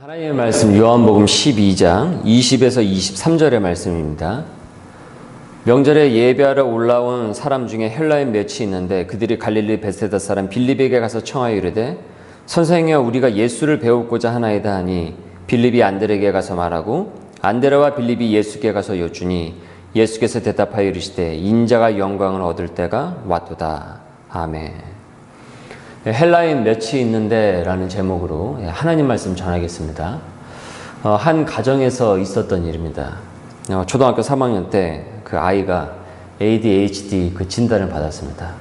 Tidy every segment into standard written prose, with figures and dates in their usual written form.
하나님의 말씀 요한복음 12장 20에서 23절의 말씀입니다. 명절에 예배하러 올라온 사람 중에 헬라인 몇이 있는데 그들이 갈릴리 베세다 사람 빌립에게 가서 청하여 이르되 선생이여 우리가 예수를 배우고자 하나이다 하니 빌립이 안드레에게 가서 말하고 안드레와 빌립이 예수께 가서 여쭈니 예수께서 대답하여 이르시되 인자가 영광을 얻을 때가 왔도다. 아멘. 헬라인 몇이 있는데 라는 제목으로 하나님 말씀 전하겠습니다. 한 가정에서 있었던 일입니다. 초등학교 3학년 때 그 아이가 ADHD 그 진단을 받았습니다.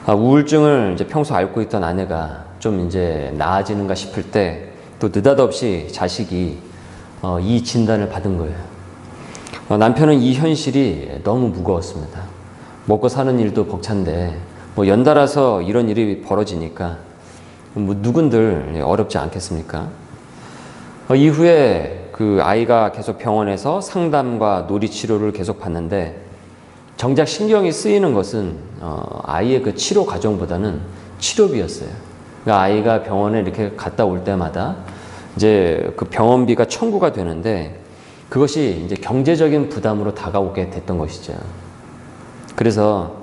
우울증을 이제 평소 앓고 있던 아내가 좀 이제 나아지는가 싶을 때 또 느닷없이 자식이 이 진단을 받은 거예요. 남편은 이 현실이 너무 무거웠습니다. 먹고 사는 일도 벅찬데 연달아서 이런 일이 벌어지니까 누군들 어렵지 않겠습니까? 이후에 그 아이가 계속 병원에서 상담과 놀이치료를 계속 받는데 정작 신경이 쓰이는 것은 아이의 그 치료 과정보다는 치료비였어요. 그러니까 아이가 병원에 이렇게 갔다 올 때마다 이제 그 병원비가 청구가 되는데 그것이 이제 경제적인 부담으로 다가오게 됐던 것이죠. 그래서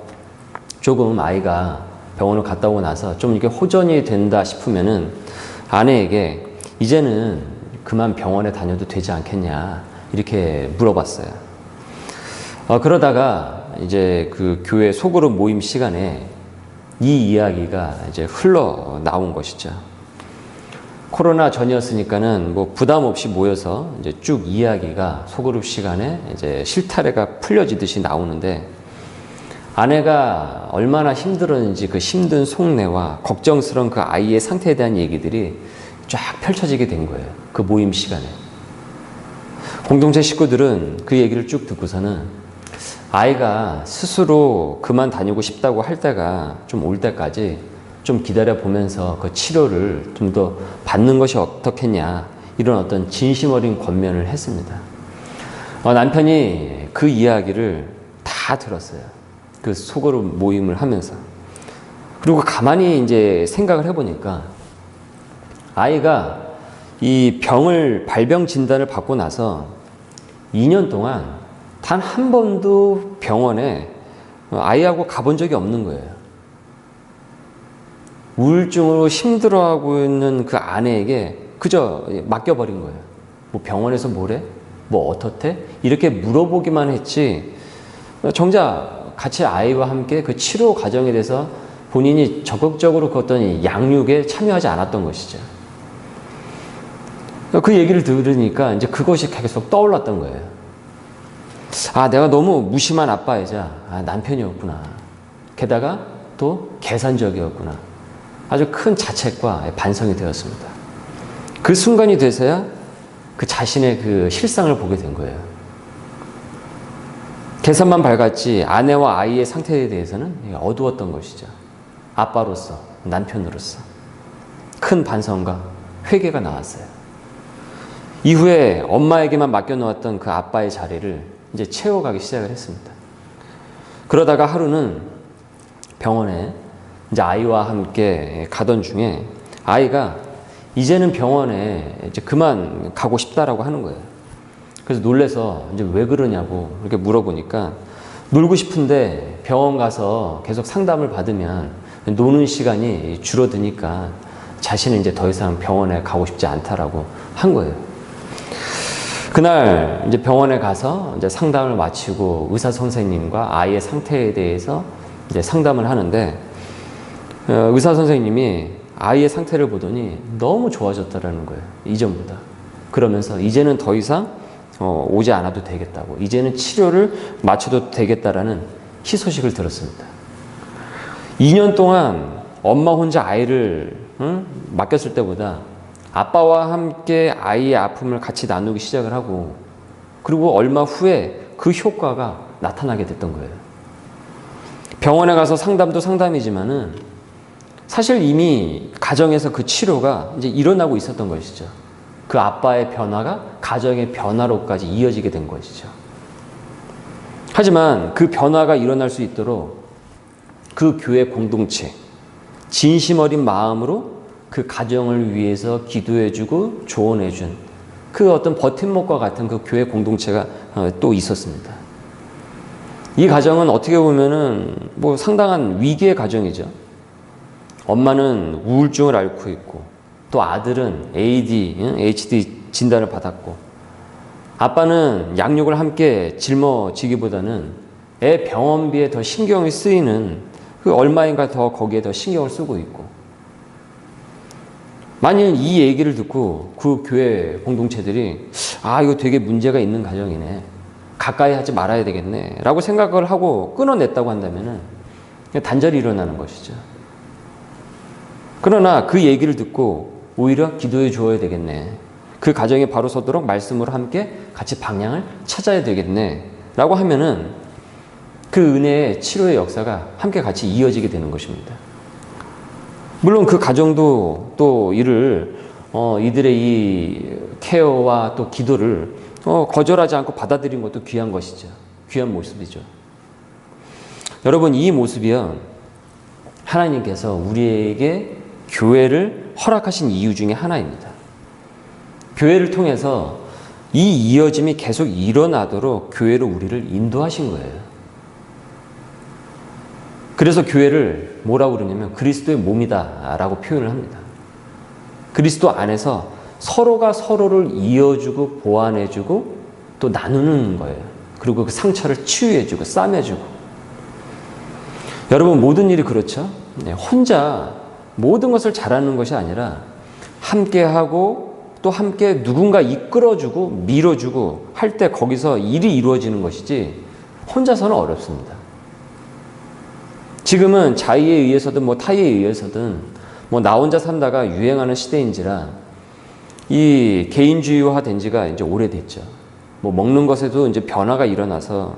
조금 아이가 병원을 갔다 오고 나서 좀 이렇게 호전이 된다 싶으면은 아내에게 이제는 그만 병원에 다녀도 되지 않겠냐 이렇게 물어봤어요. 그러다가 이제 그 교회 소그룹 모임 시간에 이 이야기가 이제 흘러 나온 것이죠. 코로나 전이었으니까는 뭐 부담 없이 모여서 이제 쭉 이야기가 소그룹 시간에 이제 실타래가 풀려지듯이 나오는데 아내가 얼마나 힘들었는지 그 힘든 속내와 걱정스러운 그 아이의 상태에 대한 얘기들이 쫙 펼쳐지게 된 거예요. 그 모임 시간에. 공동체 식구들은 그 얘기를 쭉 듣고서는 아이가 스스로 그만 다니고 싶다고 할 때가 좀 올 때까지 좀 기다려 보면서 그 치료를 좀 더 받는 것이 어떻겠냐 이런 어떤 진심 어린 권면을 했습니다. 남편이 그 이야기를 다 들었어요. 그 소그룹 모임을 하면서. 그리고 가만히 이제 생각을 해보니까 아이가 이 발병 진단을 받고 나서 2년 동안 단 한 번도 병원에 아이하고 가본 적이 없는 거예요. 우울증으로 힘들어하고 있는 그 아내에게 그저 맡겨버린 거예요. 뭐 병원에서 뭐래? 뭐 어떻대? 이렇게 물어보기만 했지 정작 같이 아이와 함께 그 치료 과정에 대해서 본인이 적극적으로 그 어떤 양육에 참여하지 않았던 것이죠. 그 얘기를 들으니까 이제 그것이 계속 떠올랐던 거예요. 내가 너무 무심한 아빠이자 남편이었구나. 게다가 또 계산적이었구나. 아주 큰 자책과 반성이 되었습니다. 그 순간이 돼서야 그 자신의 그 실상을 보게 된 거예요. 계산만 밝았지 아내와 아이의 상태에 대해서는 어두웠던 것이죠. 아빠로서, 남편으로서 큰 반성과 회개가 나왔어요. 이후에 엄마에게만 맡겨놓았던 그 아빠의 자리를 이제 채워가기 시작을 했습니다. 그러다가 하루는 병원에 이제 아이와 함께 가던 중에 아이가 이제는 병원에 이제 그만 가고 싶다라고 하는 거예요. 그래서 놀래서 이제 왜 그러냐고 이렇게 물어보니까 놀고 싶은데 병원 가서 계속 상담을 받으면 노는 시간이 줄어드니까 자신은 이제 더 이상 병원에 가고 싶지 않다라고 한 거예요. 그날 이제 병원에 가서 이제 상담을 마치고 의사 선생님과 아이의 상태에 대해서 이제 상담을 하는데 의사 선생님이 아이의 상태를 보더니 너무 좋아졌다라는 거예요. 이전보다. 그러면서 이제는 더 이상 오지 않아도 되겠다고, 이제는 치료를 마쳐도 되겠다라는 희소식을 들었습니다. 2년 동안 엄마 혼자 아이를 맡겼을 때보다 아빠와 함께 아이의 아픔을 같이 나누기 시작을 하고 그리고 얼마 후에 그 효과가 나타나게 됐던 거예요. 병원에 가서 상담도 상담이지만은 사실 이미 가정에서 그 치료가 이제 일어나고 있었던 것이죠. 그 아빠의 변화가 가정의 변화로까지 이어지게 된 것이죠. 하지만 그 변화가 일어날 수 있도록 그 교회 공동체, 진심 어린 마음으로 그 가정을 위해서 기도해주고 조언해준 그 어떤 버팀목과 같은 그 교회 공동체가 또 있었습니다. 이 가정은 어떻게 보면은 뭐 상당한 위기의 가정이죠. 엄마는 우울증을 앓고 있고 또 아들은 AD, HD 진단을 받았고 아빠는 양육을 함께 짊어지기보다는 애 병원비에 더 신경이 쓰이는 그 얼마인가 더 거기에 더 신경을 쓰고 있고 만일 이 얘기를 듣고 그 교회 공동체들이 이거 되게 문제가 있는 가정이네. 가까이 하지 말아야 되겠네. 라고 생각을 하고 끊어냈다고 한다면 단절이 일어나는 것이죠. 그러나 그 얘기를 듣고 오히려 기도해 주어야 되겠네. 그 가정이 바로 서도록 말씀으로 함께 같이 방향을 찾아야 되겠네. 라고 하면은 그 은혜의 치료의 역사가 함께 같이 이어지게 되는 것입니다. 물론 그 가정도 또 이들의 이 케어와 또 기도를 거절하지 않고 받아들인 것도 귀한 것이죠. 귀한 모습이죠. 여러분, 이 모습이요, 하나님께서 우리에게 교회를 허락하신 이유 중에 하나입니다. 교회를 통해서 이 이어짐이 계속 일어나도록 교회로 우리를 인도하신 거예요. 그래서 교회를 뭐라고 그러냐면 그리스도의 몸이다 라고 표현을 합니다. 그리스도 안에서 서로가 서로를 이어주고 보완해주고 또 나누는 거예요. 그리고 그 상처를 치유해주고 싸매주고. 여러분, 모든 일이 그렇죠. 혼자 모든 것을 잘하는 것이 아니라 함께하고 또 함께 누군가 이끌어주고 밀어주고 할 때 거기서 일이 이루어지는 것이지 혼자서는 어렵습니다. 지금은 자의에 의해서든 타의에 의해서든 나 혼자 산다가 유행하는 시대인지라 이 개인주의화 된 지가 이제 오래됐죠. 먹는 것에도 이제 변화가 일어나서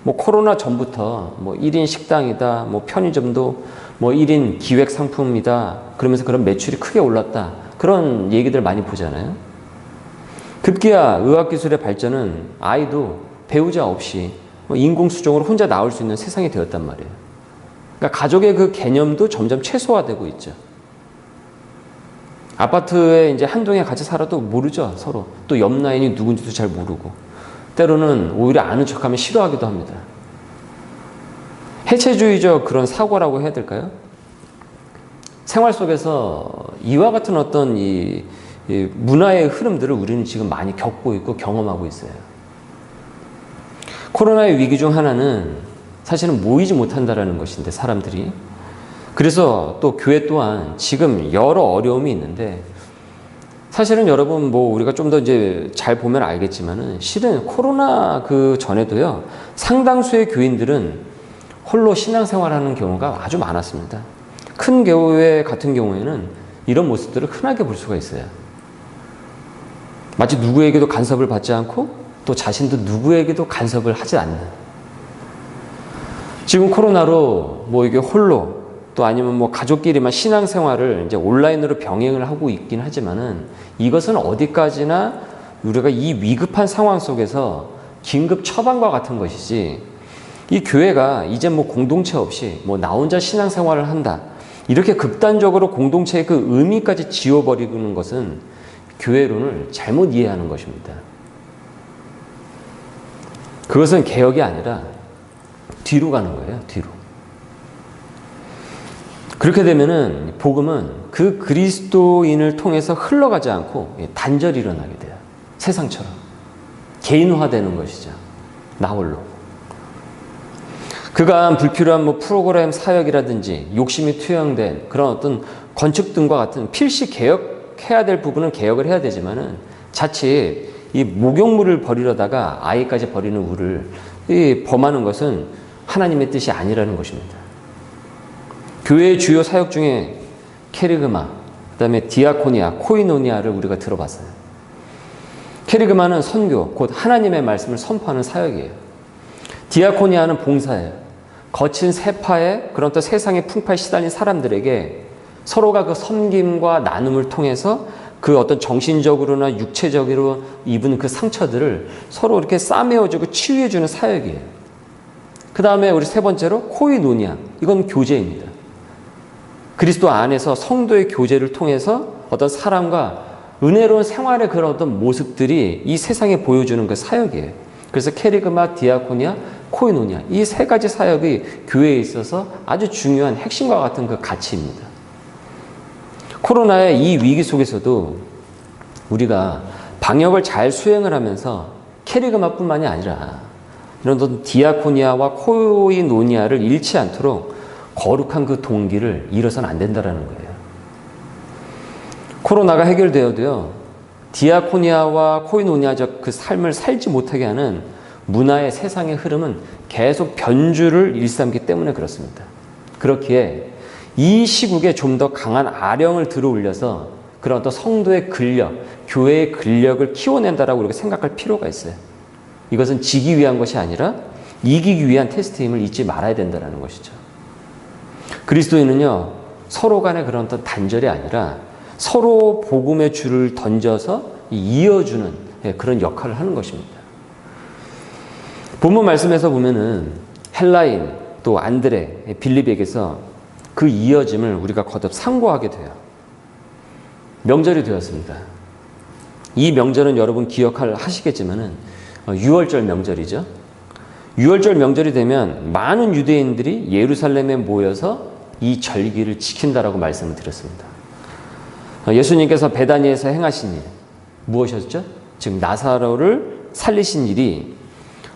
코로나 전부터 1인 식당이다, 편의점도 1인 기획 상품이다, 그러면서 그런 매출이 크게 올랐다, 그런 얘기들 많이 보잖아요. 급기야 의학기술의 발전은 아이도 배우자 없이 인공수정으로 혼자 낳을 수 있는 세상이 되었단 말이에요. 그러니까 가족의 그 개념도 점점 최소화되고 있죠. 아파트에 이제 한 동에 같이 살아도 모르죠, 서로. 또 옆 라인이 누군지도 잘 모르고. 때로는 오히려 아는 척하면 싫어하기도 합니다. 해체주의적 그런 사고라고 해야 될까요? 생활 속에서 이와 같은 어떤 이 문화의 흐름들을 우리는 지금 많이 겪고 있고 경험하고 있어요. 코로나의 위기 중 하나는 사실은 모이지 못한다라는 것인데, 사람들이. 그래서 또 교회 또한 지금 여러 어려움이 있는데, 사실은 여러분 우리가 좀 더 이제 잘 보면 알겠지만은 실은 코로나 그 전에도요, 상당수의 교인들은 홀로 신앙생활하는 경우가 아주 많았습니다. 큰 교회 같은 경우에는 이런 모습들을 흔하게 볼 수가 있어요. 마치 누구에게도 간섭을 받지 않고 또 자신도 누구에게도 간섭을 하지 않는. 지금 코로나로 이게 홀로 또 아니면 가족끼리만 신앙생활을 이제 온라인으로 병행을 하고 있긴 하지만은 이것은 어디까지나 우리가 이 위급한 상황 속에서 긴급 처방과 같은 것이지, 이 교회가 이제 공동체 없이 나 혼자 신앙생활을 한다, 이렇게 극단적으로 공동체의 그 의미까지 지워버리는 것은 교회론을 잘못 이해하는 것입니다. 그것은 개혁이 아니라 뒤로 가는 거예요, 뒤로. 그렇게 되면은 복음은 그 그리스도인을 통해서 흘러가지 않고 단절이 일어나게 돼요. 세상처럼. 개인화되는 것이죠. 나 홀로. 그간 불필요한 프로그램 사역이라든지 욕심이 투영된 그런 어떤 건축 등과 같은 필시 개혁해야 될 부분은 개혁을 해야 되지만은 자칫 이 목욕물을 버리려다가 아이까지 버리는 우를 범하는 것은 하나님의 뜻이 아니라는 것입니다. 교회의 주요 사역 중에 케리그마, 그 다음에 디아코니아, 코이노니아를 우리가 들어봤어요. 케리그마는 선교, 곧 하나님의 말씀을 선포하는 사역이에요. 디아코니아는 봉사예요. 거친 세파에 그런 또 세상의 풍파에 시달린 사람들에게 서로가 그 섬김과 나눔을 통해서 그 어떤 정신적으로나 육체적으로 입은 그 상처들을 서로 이렇게 싸매어주고 치유해주는 사역이에요. 그 다음에 우리 세 번째로 코이노니아, 이건 교제입니다. 그리스도 안에서 성도의 교제를 통해서 어떤 사람과 은혜로운 생활의 그런 어떤 모습들이 이 세상에 보여주는 그 사역이에요. 그래서 캐리그마, 디아코니아, 코이노니아 이 세 가지 사역이 교회에 있어서 아주 중요한 핵심과 같은 그 가치입니다. 코로나의 이 위기 속에서도 우리가 방역을 잘 수행을 하면서 캐리그마뿐만이 아니라 이런 어떤 디아코니아와 코이노니아를 잃지 않도록 거룩한 그 동기를 잃어서는 안 된다는 거예요. 코로나가 해결되어도요, 디아코니아와 코이노니아적 그 삶을 살지 못하게 하는 문화의 세상의 흐름은 계속 변주를 일삼기 때문에 그렇습니다. 그렇기에 이 시국에 좀 더 강한 아령을 들어올려서 그런 어떤 성도의 근력, 교회의 근력을 키워낸다라고 우리가 생각할 필요가 있어요. 이것은 지기 위한 것이 아니라 이기기 위한 테스트임을 잊지 말아야 된다는 것이죠. 그리스도인은요, 서로 간의 그런 어떤 단절이 아니라 서로 복음의 줄을 던져서 이어주는 그런 역할을 하는 것입니다. 본문 말씀에서 보면은 헬라인 또 안드레, 빌립에게서 그 이어짐을 우리가 거듭 상고하게 돼요. 명절이 되었습니다. 이 명절은 여러분 기억하시겠지만은 6월절 명절이죠. 6월절 명절이 되면 많은 유대인들이 예루살렘에 모여서 이 절기를 지킨다라고 말씀을 드렸습니다. 예수님께서 베다니에서 행하신 일 무엇이었죠? 즉 나사로를 살리신 일이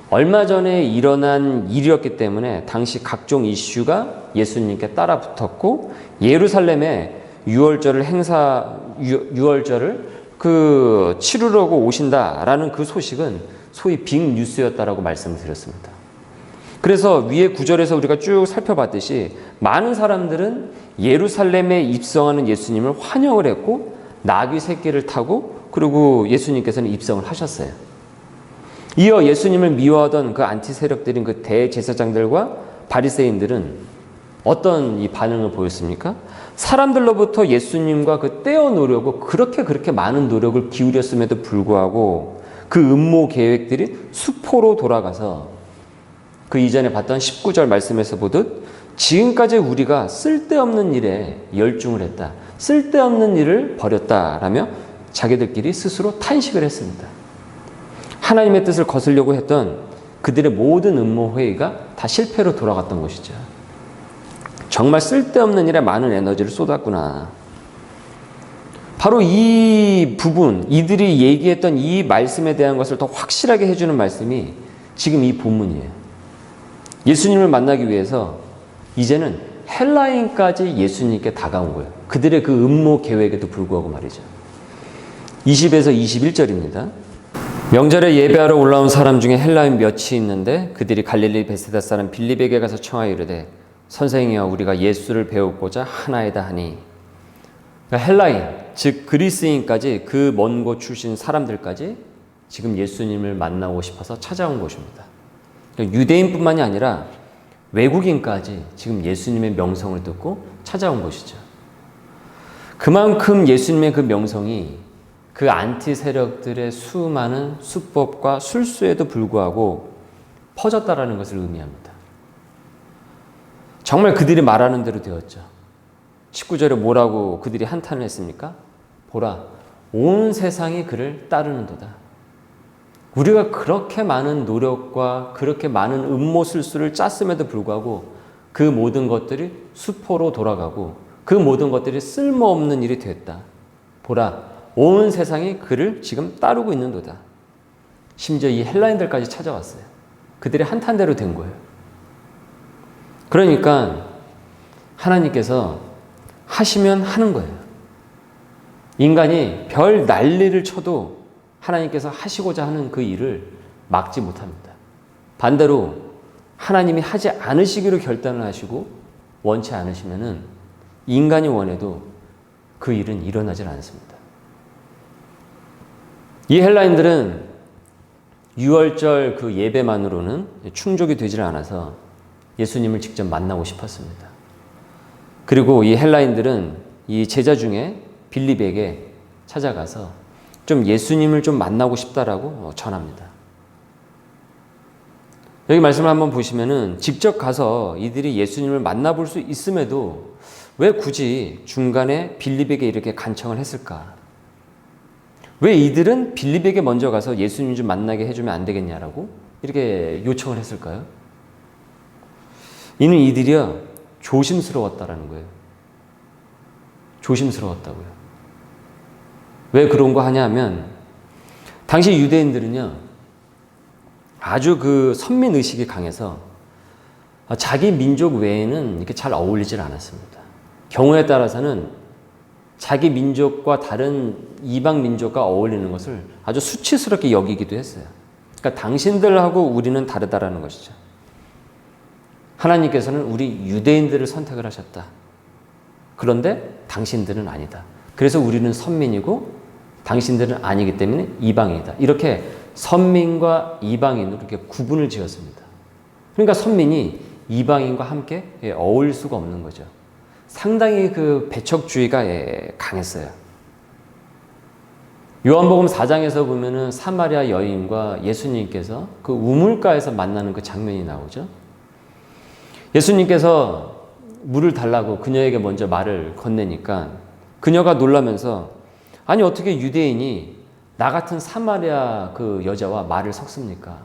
얼마 전에 일어난 일이었기 때문에 당시 각종 이슈가 예수님께 따라 붙었고 예루살렘에 6월절을 그 치르려고 오신다라는 그 소식은 소위 빅뉴스였다라고 말씀을 드렸습니다. 그래서 위에 구절에서 우리가 쭉 살펴봤듯이 많은 사람들은 예루살렘에 입성하는 예수님을 환영을 했고 나귀 새끼를 타고 그리고 예수님께서는 입성을 하셨어요. 이어 예수님을 미워하던 그 안티 세력들인 그 대제사장들과 바리새인들은 어떤 이 반응을 보였습니까? 사람들로부터 예수님과 그 떼어놓으려고 그렇게 많은 노력을 기울였음에도 불구하고 그 음모 계획들이 수포로 돌아가서 그 이전에 봤던 19절 말씀에서 보듯 지금까지 우리가 쓸데없는 일에 열중을 했다. 쓸데없는 일을 벌였다라며 자기들끼리 스스로 탄식을 했습니다. 하나님의 뜻을 거스려고 했던 그들의 모든 음모 회의가 다 실패로 돌아갔던 것이죠. 정말 쓸데없는 일에 많은 에너지를 쏟았구나. 바로 이 부분, 이들이 얘기했던 이 말씀에 대한 것을 더 확실하게 해주는 말씀이 지금 이 본문이에요. 예수님을 만나기 위해서 이제는 헬라인까지 예수님께 다가온 거예요. 그들의 그 음모 계획에도 불구하고 말이죠. 20에서 21절입니다. 명절에 예배하러 올라온 사람 중에 헬라인 몇이 있는데 그들이 갈릴리 베세다 사람 빌립에게 가서 청하여 이르되 선생이여 우리가 예수를 배우고자 하나이다 하니, 그러니까 헬라인 즉 그리스인까지 그 먼 곳 출신 사람들까지 지금 예수님을 만나고 싶어서 찾아온 것입니다. 그러니까 유대인뿐만이 아니라 외국인까지 지금 예수님의 명성을 듣고 찾아온 것이죠. 그만큼 예수님의 그 명성이 그 안티 세력들의 수많은 수법과 술수에도 불구하고 퍼졌다라는 것을 의미합니다. 정말 그들이 말하는 대로 되었죠. 19절에 뭐라고 그들이 한탄을 했습니까? 보라, 온 세상이 그를 따르는도다. 우리가 그렇게 많은 노력과 그렇게 많은 음모술수를 짰음에도 불구하고 그 모든 것들이 수포로 돌아가고 그 모든 것들이 쓸모없는 일이 됐다. 보라, 온 세상이 그를 지금 따르고 있는도다. 심지어 이 헬라인들까지 찾아왔어요. 그들이 한탄대로 된 거예요. 그러니까 하나님께서 하시면 하는 거예요. 인간이 별 난리를 쳐도 하나님께서 하시고자 하는 그 일을 막지 못합니다. 반대로 하나님이 하지 않으시기로 결단을 하시고 원치 않으시면은 인간이 원해도 그 일은 일어나질 않습니다. 이 헬라인들은 6월절 그 예배만으로는 충족이 되질 않아서 예수님을 직접 만나고 싶었습니다. 그리고 이 헬라인들은 이 제자 중에 빌립에게 찾아가서 좀 예수님을 좀 만나고 싶다라고 전합니다. 여기 말씀을 한번 보시면은 직접 가서 이들이 예수님을 만나볼 수 있음에도 왜 굳이 중간에 빌립에게 이렇게 간청을 했을까? 왜 이들은 빌립에게 먼저 가서 예수님 좀 만나게 해주면 안 되겠냐라고 이렇게 요청을 했을까요? 이는 이들이요, 조심스러웠다라는 거예요. 조심스러웠다고요. 왜 그런 거 하냐 하면, 당시 유대인들은요, 아주 그 선민의식이 강해서 자기 민족 외에는 이렇게 잘 어울리질 않았습니다. 경우에 따라서는 자기 민족과 다른 이방 민족과 어울리는 것을 아주 수치스럽게 여기기도 했어요. 그러니까 당신들하고 우리는 다르다라는 것이죠. 하나님께서는 우리 유대인들을 선택을 하셨다. 그런데 당신들은 아니다. 그래서 우리는 선민이고 당신들은 아니기 때문에 이방인이다. 이렇게 선민과 이방인으로 이렇게 구분을 지었습니다. 그러니까 선민이 이방인과 함께 어울릴 수가 없는 거죠. 상당히 그 배척주의가 강했어요. 요한복음 4장에서 보면은 사마리아 여인과 예수님께서 그 우물가에서 만나는 그 장면이 나오죠. 예수님께서 물을 달라고 그녀에게 먼저 말을 건네니까 그녀가 놀라면서, 아니 어떻게 유대인이 나 같은 사마리아 그 여자와 말을 섞습니까?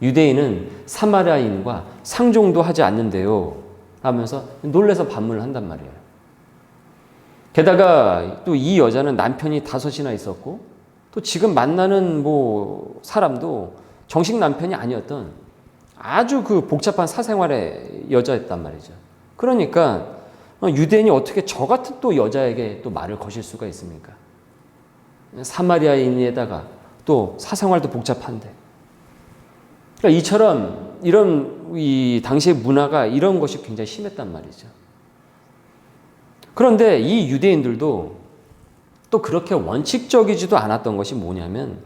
유대인은 사마리아인과 상종도 하지 않는데요 하면서 놀라서 반문을 한단 말이에요. 게다가 또 이 여자는 남편이 5이나 있었고 또 지금 만나는 뭐 사람도 정식 남편이 아니었던 아주 그 복잡한 사생활의 여자였단 말이죠. 그러니까 유대인이 어떻게 저 같은 또 여자에게 또 말을 거실 수가 있습니까? 사마리아인에다가 또 사생활도 복잡한데. 그러니까 이처럼 이런 이 당시의 문화가 이런 것이 굉장히 심했단 말이죠. 그런데 이 유대인들도 또 그렇게 원칙적이지도 않았던 것이 뭐냐면,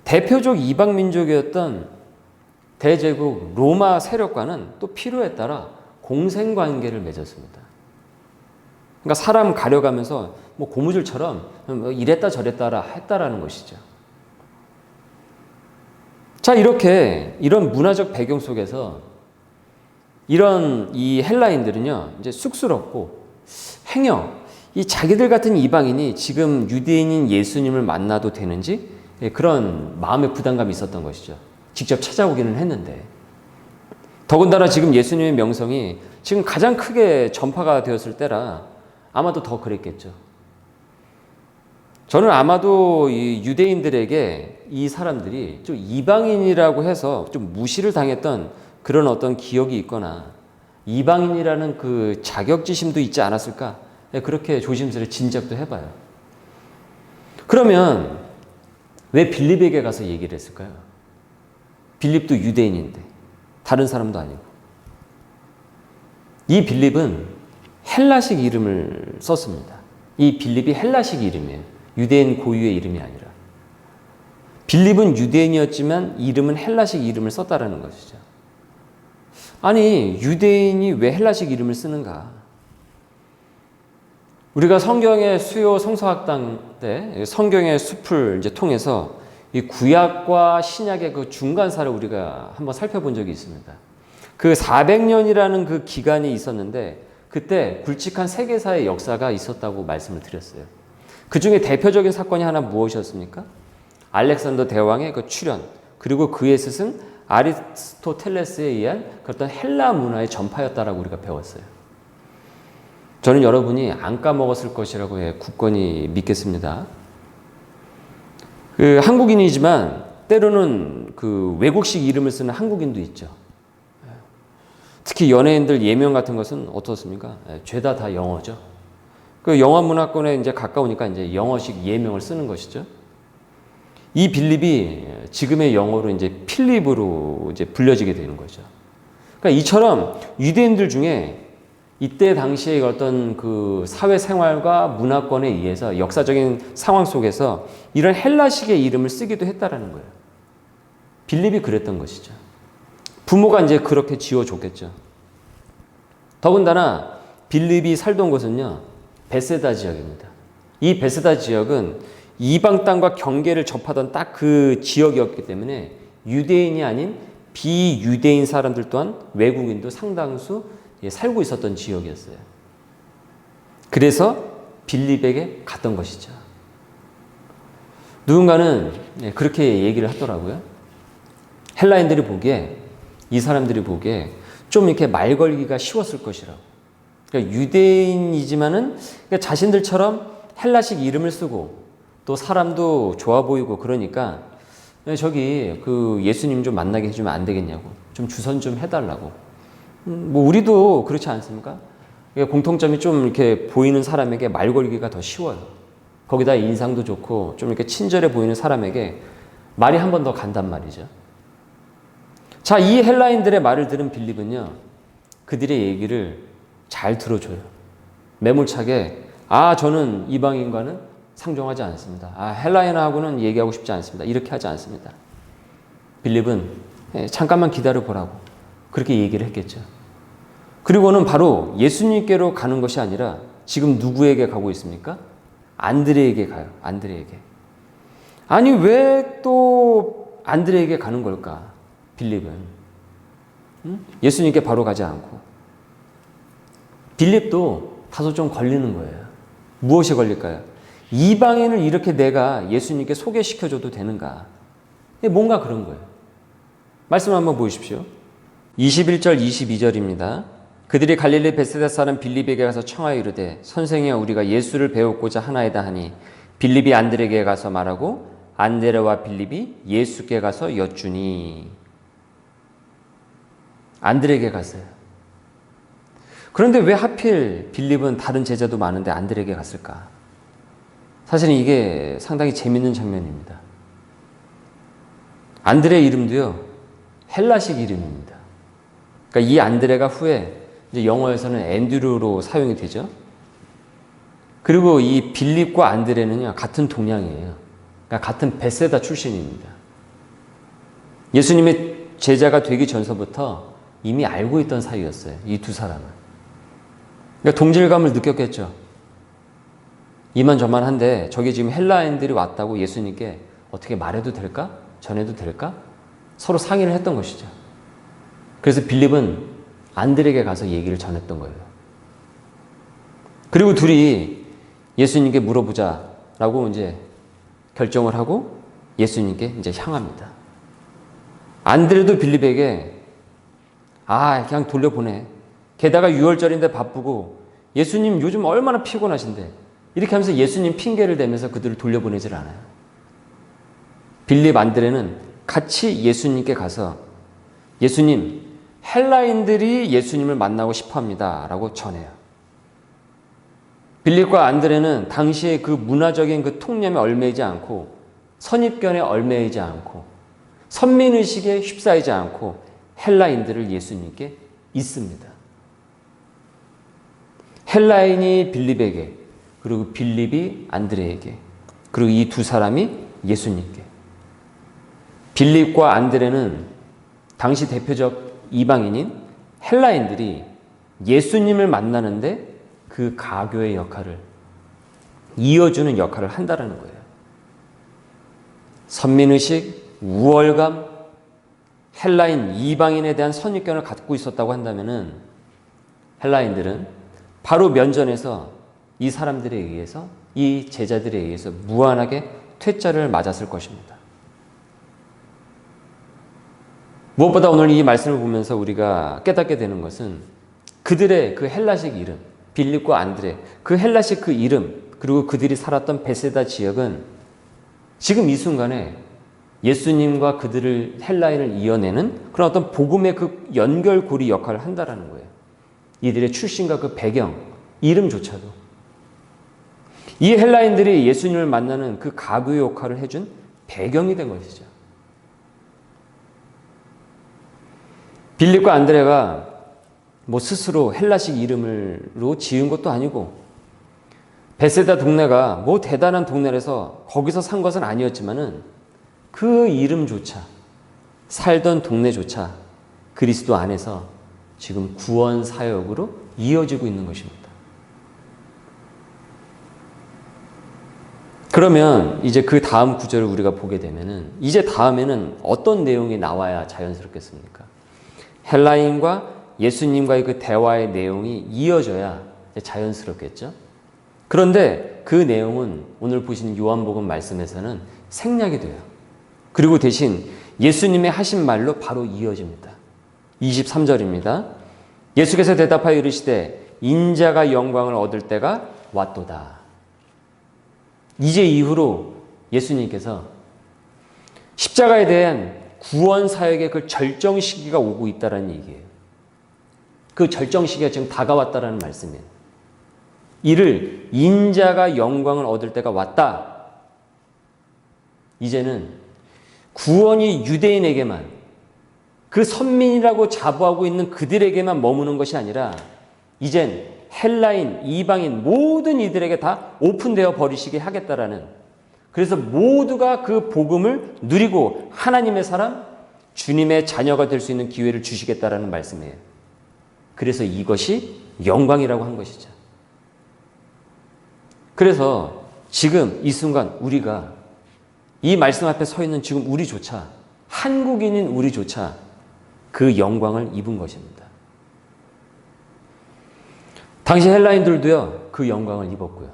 대표적 이방 민족이었던 대제국 로마 세력과는 또 필요에 따라 공생관계를 맺었습니다. 그러니까 사람 가려가면서 뭐 고무줄처럼 이랬다 저랬다 했다라는 것이죠. 자, 이렇게 이런 문화적 배경 속에서 이런 이 헬라인들은요, 이제 쑥스럽고 행여 이 자기들 같은 이방인이 지금 유대인인 예수님을 만나도 되는지 그런 마음의 부담감이 있었던 것이죠. 직접 찾아오기는 했는데. 더군다나 지금 예수님의 명성이 지금 가장 크게 전파가 되었을 때라 아마도 더 그랬겠죠. 저는 아마도 이 유대인들에게 이 사람들이 좀 이방인이라고 해서 좀 무시를 당했던 그런 어떤 기억이 있거나 이방인이라는 그 자격지심도 있지 않았을까? 그렇게 조심스레 짐작도 해봐요. 그러면 왜 빌립에게 가서 얘기를 했을까요? 빌립도 유대인인데 다른 사람도 아니고. 이 빌립은 헬라식 이름을 썼습니다. 이 빌립이 헬라식 이름이에요. 유대인 고유의 이름이 아니라. 빌립은 유대인이었지만 이름은 헬라식 이름을 썼다라는 것이죠. 아니, 유대인이 왜 헬라식 이름을 쓰는가? 우리가 성경의 수요 성서학당 때 성경의 숲을 이제 통해서 이 구약과 신약의 그 중간사를 우리가 한번 살펴본 적이 있습니다. 그 400년이라는 그 기간이 있었는데 그때 굵직한 세계사의 역사가 있었다고 말씀을 드렸어요. 그 중에 대표적인 사건이 하나 무엇이었습니까? 알렉산더 대왕의 그 출현, 그리고 그의 스승 아리스토텔레스에 의한 그런 헬라 문화의 전파였다라고 우리가 배웠어요. 저는 여러분이 안 까먹었을 것이라고 굳건히 믿겠습니다. 그 한국인이지만 때로는 그 외국식 이름을 쓰는 한국인도 있죠. 특히 연예인들 예명 같은 것은 어떻습니까? 죄다 다 영어죠. 그 영어 문화권에 이제 가까우니까 이제 영어식 예명을 쓰는 것이죠. 이 빌립이 지금의 영어로 이제 필립으로 이제 불려지게 되는 거죠. 그러니까 이처럼 유대인들 중에 이때 당시의 어떤 그 사회 생활과 문화권에 의해서 역사적인 상황 속에서 이런 헬라식의 이름을 쓰기도 했다라는 거예요. 빌립이 그랬던 것이죠. 부모가 이제 그렇게 지어줬겠죠. 더군다나 빌립이 살던 곳은요, 베세다 지역입니다. 이 베세다 지역은 이방 땅과 경계를 접하던 딱 그 지역이었기 때문에 유대인이 아닌 비유대인 사람들 또한 외국인도 상당수 살고 있었던 지역이었어요. 그래서 빌립에게 갔던 것이죠. 누군가는 그렇게 얘기를 하더라고요. 헬라인들이 보기에, 이 사람들이 보기에 좀 이렇게 말 걸기가 쉬웠을 것이라고. 그러니까 유대인이지만은 자신들처럼 헬라식 이름을 쓰고 또 사람도 좋아 보이고 그러니까 저기 그 예수님 좀 만나게 해주면 안 되겠냐고. 좀 주선 좀 해달라고. 뭐 우리도 그렇지 않습니까? 공통점이 좀 이렇게 보이는 사람에게 말 걸기가 더 쉬워요. 거기다 인상도 좋고 좀 이렇게 친절해 보이는 사람에게 말이 한 번 더 간단 말이죠. 자, 이 헬라인들의 말을 들은 빌립은요, 그들의 얘기를 잘 들어줘요. 매몰차게, 저는 이방인과는 상종하지 않습니다. 헬라인하고는 얘기하고 싶지 않습니다. 이렇게 하지 않습니다. 빌립은 잠깐만 기다려 보라고 그렇게 얘기를 했겠죠. 그리고는 바로 예수님께로 가는 것이 아니라 지금 누구에게 가고 있습니까? 안드레에게 가요. 안드레에게. 아니 왜 또 안드레에게 가는 걸까? 빌립은 예수님께 바로 가지 않고. 빌립도 다소 좀 걸리는 거예요. 무엇이 걸릴까요? 이방인을 이렇게 내가 예수님께 소개시켜줘도 되는가? 뭔가 그런 거예요. 말씀 한번 보십시오. 21절 22절입니다. 그들이 갈릴리 베세다 사람 빌립에게 가서 청하여 이르되 선생이여 우리가 예수를 배우고자 하나이다 하니 빌립이 안드레에게 가서 말하고 안드레와 빌립이 예수께 가서 여쭈니. 안드레에게 갔어요. 그런데 왜 하필 빌립은 다른 제자도 많은데 안드레에게 갔을까? 사실은 이게 상당히 재밌는 장면입니다. 안드레 이름도요, 헬라식 이름입니다. 그러니까 이 안드레가 후에 이제 영어에서는 앤드류로 사용이 되죠. 그리고 이 빌립과 안드레는요, 같은 동양이에요. 그러니까 같은 베세다 출신입니다. 예수님의 제자가 되기 전서부터 이미 알고 있던 사이였어요. 이 두 사람은. 그러니까 동질감을 느꼈겠죠. 이만저만 한데 저게 지금 헬라인들이 왔다고 예수님께 어떻게 말해도 될까? 전해도 될까? 서로 상의를 했던 것이죠. 그래서 빌립은 안드레에게 가서 얘기를 전했던 거예요. 그리고 둘이 예수님께 물어보자라고 이제 결정을 하고 예수님께 이제 향합니다. 안드레도 빌립에게 그냥 돌려보내. 게다가 6월절인데 바쁘고 예수님 요즘 얼마나 피곤하신데 이렇게 하면서 예수님 핑계를 대면서 그들을 돌려보내질 않아요. 빌립, 안드레는 같이 예수님께 가서 예수님, 헬라인들이 예수님을 만나고 싶어합니다 라고 전해요. 빌립과 안드레는 당시에 그 문화적인 그 통념에 얽매이지 않고 선입견에 얽매이지 않고 선민의식에 휩싸이지 않고 헬라인들을 예수님께 있습니다. 헬라인이 빌립에게, 그리고 빌립이 안드레에게, 그리고 이 두 사람이 예수님께. 빌립과 안드레는 당시 대표적 이방인인 헬라인들이 예수님을 만나는데 그 가교의 역할을, 이어주는 역할을 한다는 거예요. 선민의식, 우월감, 헬라인, 이방인에 대한 선입견을 갖고 있었다고 한다면은 헬라인들은 바로 면전에서 이 사람들에 의해서, 이 제자들에 의해서 무한하게 퇴짜를 맞았을 것입니다. 무엇보다 오늘 이 말씀을 보면서 우리가 깨닫게 되는 것은 그들의 그 헬라식 이름, 빌립과 안드레, 그 헬라식 그 이름, 그리고 그들이 살았던 베세다 지역은 지금 이 순간에 예수님과 그들을, 헬라인을 이어내는 그런 어떤 복음의 그 연결고리 역할을 한다는 거예요. 이들의 출신과 그 배경, 이름조차도. 이 헬라인들이 예수님을 만나는 그 가교의 역할을 해준 배경이 된 것이죠. 빌립과 안드레가 스스로 헬라식 이름으로 지은 것도 아니고 베세다 동네가 대단한 동네라서 거기서 산 것은 아니었지만은 그 이름조차, 살던 동네조차 그리스도 안에서 지금 구원 사역으로 이어지고 있는 것입니다. 그러면 이제 그 다음 구절을 우리가 보게 되면은 이제 다음에는 어떤 내용이 나와야 자연스럽겠습니까? 헬라인과 예수님과의 그 대화의 내용이 이어져야 자연스럽겠죠? 그런데 그 내용은 오늘 보시는 요한복음 말씀에서는 생략이 돼요. 그리고 대신 예수님의 하신 말로 바로 이어집니다. 23절입니다. 예수께서 대답하여 이르시되 인자가 영광을 얻을 때가 왔도다. 이제 이후로 예수님께서 십자가에 대한 구원 사역의 그 절정 시기가 오고 있다는 얘기예요. 그 절정 시기가 지금 다가왔다는 말씀이에요. 이를 인자가 영광을 얻을 때가 왔다. 이제는 구원이 유대인에게만, 그 선민이라고 자부하고 있는 그들에게만 머무는 것이 아니라 이젠 헬라인, 이방인 모든 이들에게 다 오픈되어 버리시게 하겠다라는, 그래서 모두가 그 복음을 누리고 하나님의 사람, 주님의 자녀가 될 수 있는 기회를 주시겠다라는 말씀이에요. 그래서 이것이 영광이라고 한 것이죠. 그래서 지금 이 순간 우리가 이 말씀 앞에 서 있는 지금 우리조차, 한국인인 우리조차 그 영광을 입은 것입니다. 당시 헬라인들도요, 그 영광을 입었고요.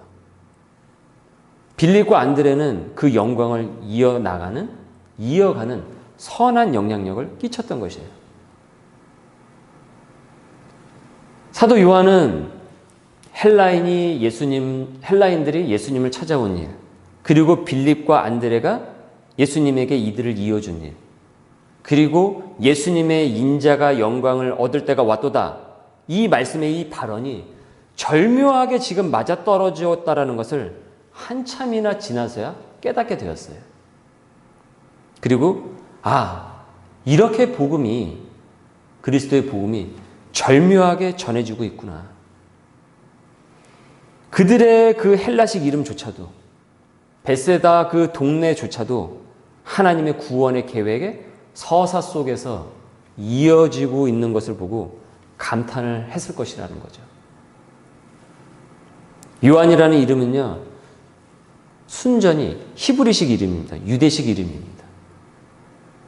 빌립과 안드레는 그 영광을 이어가는 선한 영향력을 끼쳤던 것이에요. 사도 요한은 헬라인들이 예수님을 찾아온 일, 그리고 빌립과 안드레가 예수님에게 이들을 이어준 일, 그리고 예수님의 인자가 영광을 얻을 때가 왔도다. 이 말씀의 이 발언이 절묘하게 지금 맞아떨어졌다라는 것을 한참이나 지나서야 깨닫게 되었어요. 그리고 이렇게 그리스도의 복음이 절묘하게 전해지고 있구나. 그들의 그 헬라식 이름조차도, 벳세다 그 동네조차도 하나님의 구원의 계획의 서사 속에서 이어지고 있는 것을 보고 감탄을 했을 것이라는 거죠. 요한이라는 이름은요, 순전히 히브리식 이름입니다. 유대식 이름입니다.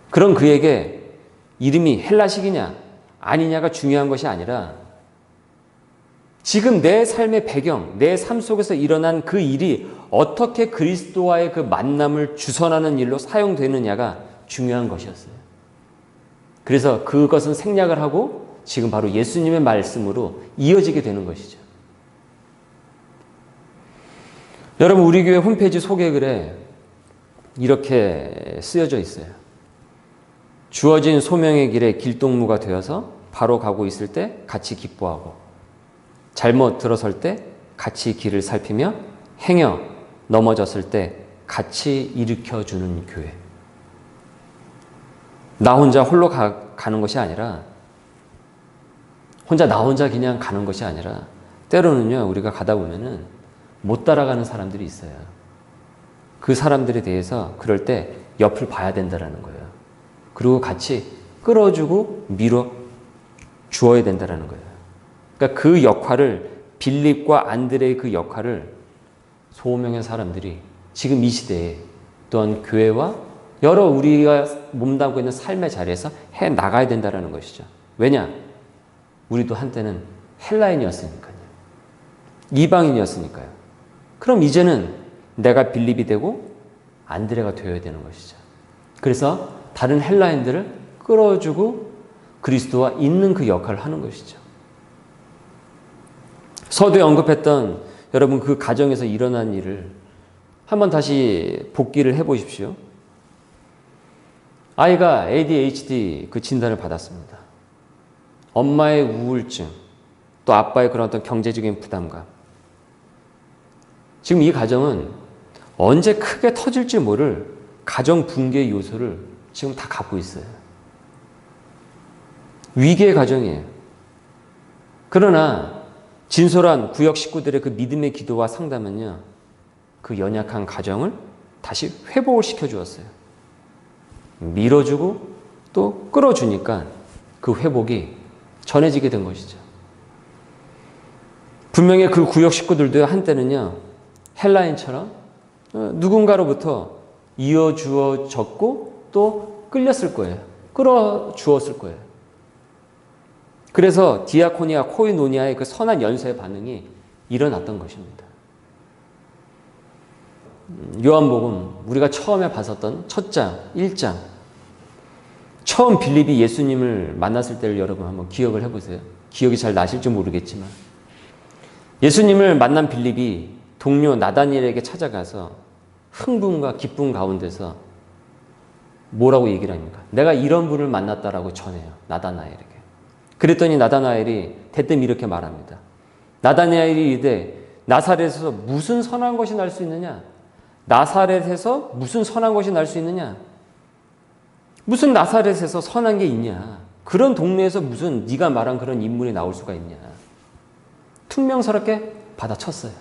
그런 그에게 이름이 헬라식이냐 아니냐가 중요한 것이 아니라 지금 내 삶의 배경, 내 삶 속에서 일어난 그 일이 어떻게 그리스도와의 그 만남을 주선하는 일로 사용되느냐가 중요한 것이었어요. 그래서 그것은 생략을 하고 지금 바로 예수님의 말씀으로 이어지게 되는 것이죠. 여러분, 우리 교회 홈페이지 소개글에 이렇게 쓰여져 있어요. 주어진 소명의 길에 길동무가 되어서 바로 가고 있을 때 같이 기뻐하고, 잘못 들어설 때 같이 길을 살피며, 행여 넘어졌을 때 같이 일으켜주는 교회. 나 혼자 홀로 가는 것이 아니라, 나 혼자 그냥 가는 것이 아니라, 때로는요, 우리가 가다 보면은 못 따라가는 사람들이 있어요. 그 사람들에 대해서 그럴 때 옆을 봐야 된다는 거예요. 그리고 같이 끌어주고 밀어 주어야 된다는 거예요. 그러니까 그 역할을, 빌립과 안드레의 그 역할을 소명의 사람들이 지금 이 시대에 또한 교회와 여러 우리가 몸담고 있는 삶의 자리에서 해 나가야 된다는 것이죠. 왜냐? 우리도 한때는 헬라인이었으니까요. 이방인이었으니까요. 그럼 이제는 내가 빌립이 되고 안드레가 되어야 되는 것이죠. 그래서 다른 헬라인들을 끌어주고 그리스도와 있는 그 역할을 하는 것이죠. 서두에 언급했던 여러분 그 가정에서 일어난 일을 한번 다시 복기를 해보십시오. 아이가 ADHD 그 진단을 받았습니다. 엄마의 우울증, 또 아빠의 그런 어떤 경제적인 부담감. 지금 이 가정은 언제 크게 터질지 모를 가정 붕괴 요소를 지금 다 갖고 있어요. 위기의 가정이에요. 그러나 진솔한 구역 식구들의 그 믿음의 기도와 상담은요, 그 연약한 가정을 다시 회복을 시켜주었어요. 밀어주고 또 끌어주니까 그 회복이 전해지게 된 것이죠. 분명히 그 구역 식구들도 한때는요, 헬라인처럼 누군가로부터 이어주어졌고 또 끌렸을 거예요. 끌어주었을 거예요. 그래서 디아코니아 코이노니아의 그 선한 연쇄 반응이 일어났던 것입니다. 요한복음 우리가 처음에 봤었던 첫 장, 1장. 처음 빌립이 예수님을 만났을 때를 여러분 한번 기억을 해보세요. 기억이 잘 나실지 모르겠지만 예수님을 만난 빌립이 동료 나다니엘에게 찾아가서 흥분과 기쁨 가운데서 뭐라고 얘기를 합니까? 내가 이런 분을 만났다라고 전해요. 나다나엘에게. 그랬더니 나다나엘이 대뜸 이렇게 말합니다. 나다나엘이 이르되 나사렛에서 무슨 선한 것이 날 수 있느냐? 나사렛에서 무슨 선한 것이 날 수 있느냐? 무슨 나사렛에서 선한 게 있냐? 그런 동네에서 무슨 네가 말한 그런 인물이 나올 수가 있냐? 퉁명스럽게 받아쳤어요.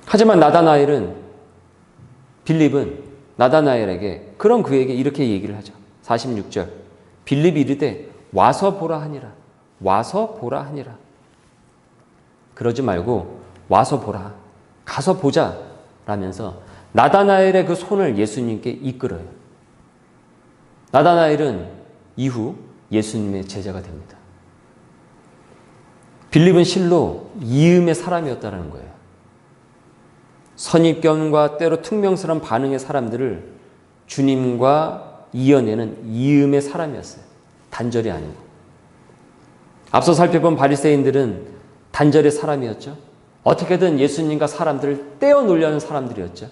하지만 빌립은 나다나엘에게 그런 그에게 이렇게 얘기를 하죠. 46절 빌립이 이르되 와서 보라 하니라. 와서 보라 하니라. 그러지 말고 와서 보라. 가서 보자 라면서 나다나엘의 그 손을 예수님께 이끌어요. 나다나엘은 이후 예수님의 제자가 됩니다. 빌립은 실로 이음의 사람이었다는 거예요. 선입견과 때로 퉁명스러운 반응의 사람들을 주님과 이어내는 이음의 사람이었어요. 단절이 아니고. 앞서 살펴본 바리새인들은 단절의 사람이었죠. 어떻게든 예수님과 사람들을 떼어놓으려는 사람들이었죠.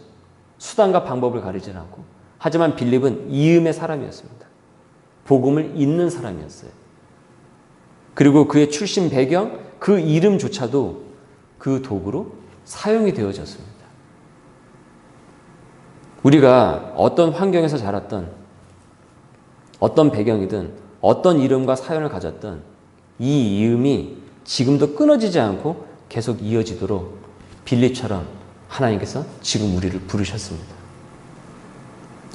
수단과 방법을 가리지 않고. 하지만 빌립은 이음의 사람이었습니다. 복음을 잇는 사람이었어요. 그리고 그의 출신 배경, 그 이름조차도 그 도구로 사용이 되어졌습니다. 우리가 어떤 환경에서 자랐던 어떤 배경이든 어떤 이름과 사연을 가졌던 이 이음이 지금도 끊어지지 않고 계속 이어지도록 빌립처럼 하나님께서 지금 우리를 부르셨습니다.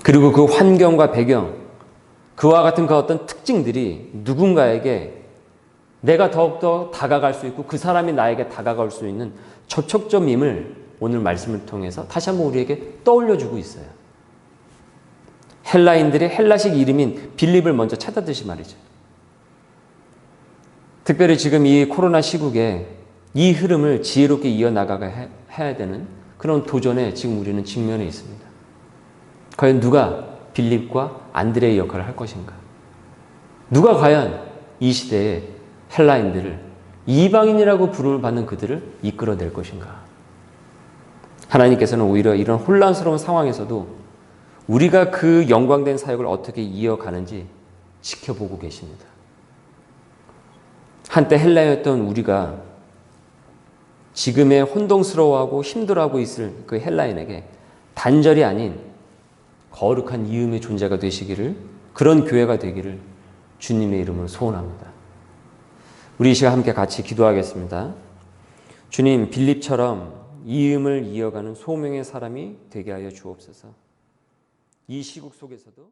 그리고 그 환경과 배경, 그와 같은 그 어떤 특징들이 누군가에게 내가 더욱더 다가갈 수 있고 그 사람이 나에게 다가갈 수 있는 접촉점임을 오늘 말씀을 통해서 다시 한번 우리에게 떠올려주고 있어요. 헬라인들의 헬라식 이름인 빌립을 먼저 찾았듯이 말이죠. 특별히 지금 이 코로나 시국에 이 흐름을 지혜롭게 이어나가야 해야 되는 그런 도전에 지금 우리는 직면해 있습니다. 과연 누가 빌립과 안드레의 역할을 할 것인가? 누가 과연 이 시대에 헬라인들을 이방인이라고 부름을 받는 그들을 이끌어낼 것인가? 하나님께서는 오히려 이런 혼란스러운 상황에서도 우리가 그 영광된 사역을 어떻게 이어가는지 지켜보고 계십니다. 한때 헬라였던 우리가 지금의 혼동스러워하고 힘들어하고 있을 그 헬라인에게 단절이 아닌 거룩한 이음의 존재가 되시기를, 그런 교회가 되기를 주님의 이름으로 소원합니다. 우리 이 시간 함께 같이 기도하겠습니다. 주님, 빌립처럼 이음을 이어가는 소명의 사람이 되게 하여 주옵소서. 이 시국 속에서도